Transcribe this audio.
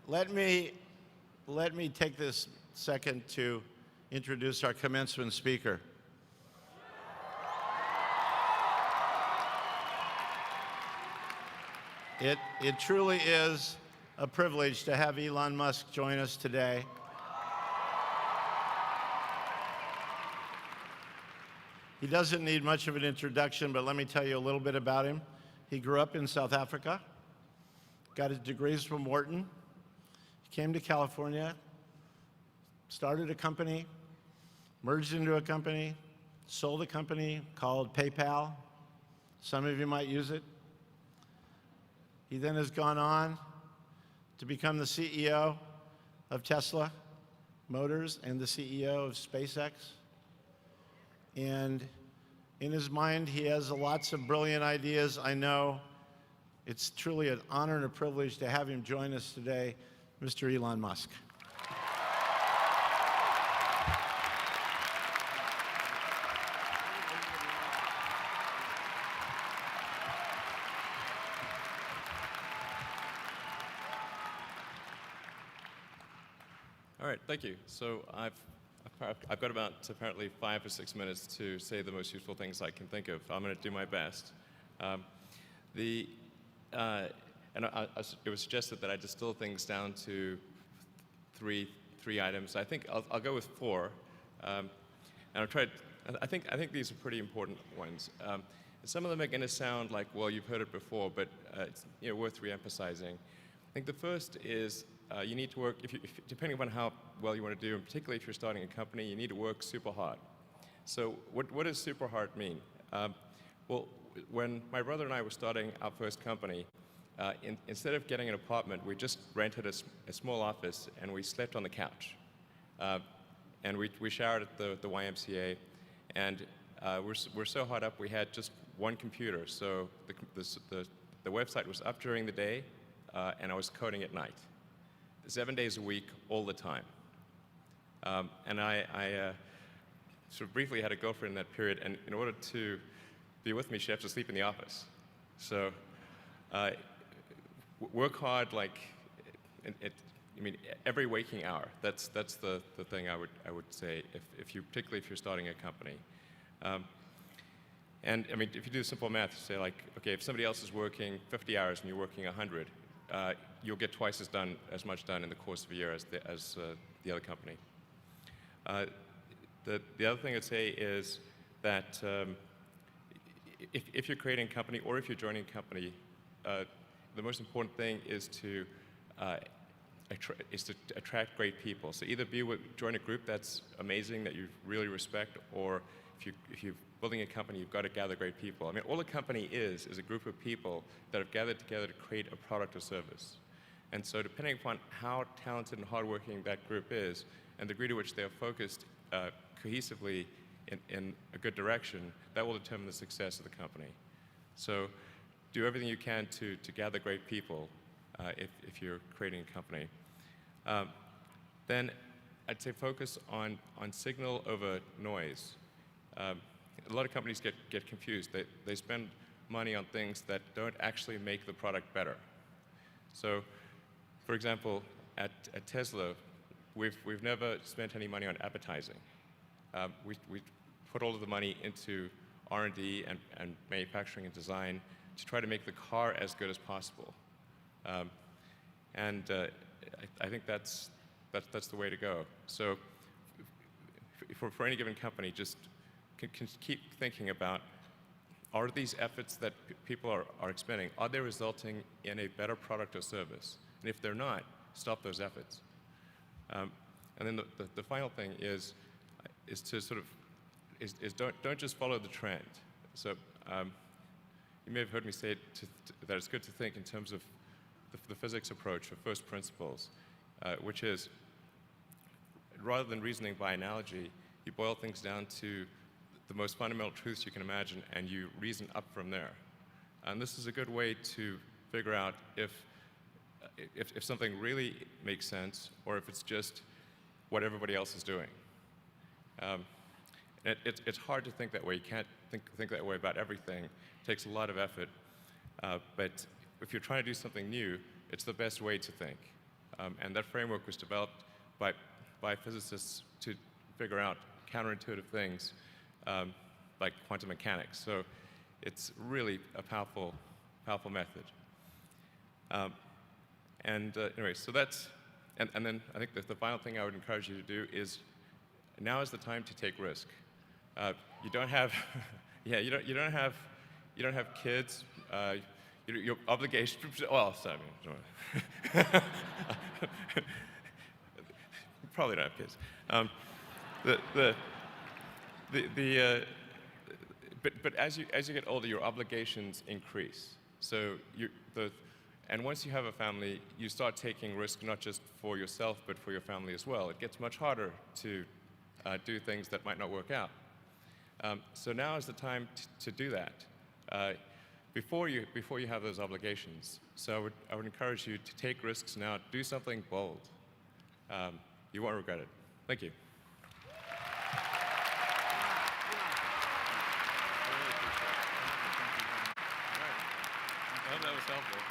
let me take this second to introduce our commencement speaker. It truly is a privilege to have Elon Musk join us today. He doesn't need much of an introduction, but let me tell you a little bit about him. He grew up in South Africa, got his degrees from Wharton, came to California, started a company, merged into a company, sold a company called PayPal. Some of you might use it. He then has gone on to become the CEO of Tesla Motors and the CEO of SpaceX. And in his mind, he has lots of brilliant ideas. I know it's truly an honor and a privilege to have him join us today, Mr. Elon Musk. All right, thank you. So I've got about apparently 5 or 6 minutes to say the most useful things I can think of. I'm going to do my best. It was suggested that I distill things down to three items. I think I'll go with 4, and I'll try. I think these are pretty important ones. Some of them are going to sound like, well, you've heard it before, but it's worth re-emphasizing. I think the first is you need to work, depending upon how well you want to do, and particularly if you're starting a company, you need to work super hard. So what does super hard mean? Well, when my brother and I were starting our first company, instead of getting an apartment, we just rented a small office and we slept on the couch. And we showered at the YMCA, and we're so hot up we had just one computer. So the website was up during the day, and I was coding at night. 7 days a week, all the time. And I sort of briefly had a girlfriend in that period, and in order to be with me, she had to sleep in the office. So work hard, like, every waking hour. That's the thing I would say, particularly if you're starting a company. And if you do simple math, you say, like, okay, if somebody else is working 50 hours and you're working 100, you'll get twice as much done in the course of a year as the other company. The other thing I'd say is that if you're creating a company or if you're joining a company, the most important thing is to attract great people. So either join a group that's amazing, that you really respect, or if you're building a company, you've got to gather great people. All a company is a group of people that have gathered together to create a product or service. And so depending upon how talented and hardworking that group is, and the degree to which they are focused cohesively in a good direction, that will determine the success of the company. So do everything you can to gather great people if you're creating a company. Then I'd say focus on signal over noise. A lot of companies get confused. They spend money on things that don't actually make the product better. So, for example, at Tesla, we've never spent any money on advertising. We put all of the money into R&D and manufacturing and design to try to make the car as good as possible. I think that's the way to go. So, for any given company, just can keep thinking about, are these efforts that people are expending, are they resulting in a better product or service? And if they're not, stop those efforts. And then the final thing is to sort of don't just follow the trend. So you may have heard me say that it's good to think in terms of the physics approach of first principles, which is, rather than reasoning by analogy, you boil things down to the most fundamental truths you can imagine, and you reason up from there. And this is a good way to figure out if something really makes sense, or if it's just what everybody else is doing. It's hard to think that way. You can't think that way about everything. It takes a lot of effort. But if you're trying to do something new, it's the best way to think. And that framework was developed by physicists to figure out counterintuitive things like quantum mechanics. So it's really a powerful method. Anyway, so that's, and then I think the final thing I would encourage you to do is, now is the time to take risk. You don't have, yeah, you don't have kids. Your obligation. Well, sorry, probably don't have kids. But as you get older, your obligations increase. So and once you have a family, you start taking risk not just for yourself, but for your family as well. It gets much harder to do things that might not work out. So now is the time to do that before you have those obligations. So I would encourage you to take risks now. Do something bold. You won't regret it. Thank you. I hope that was helpful.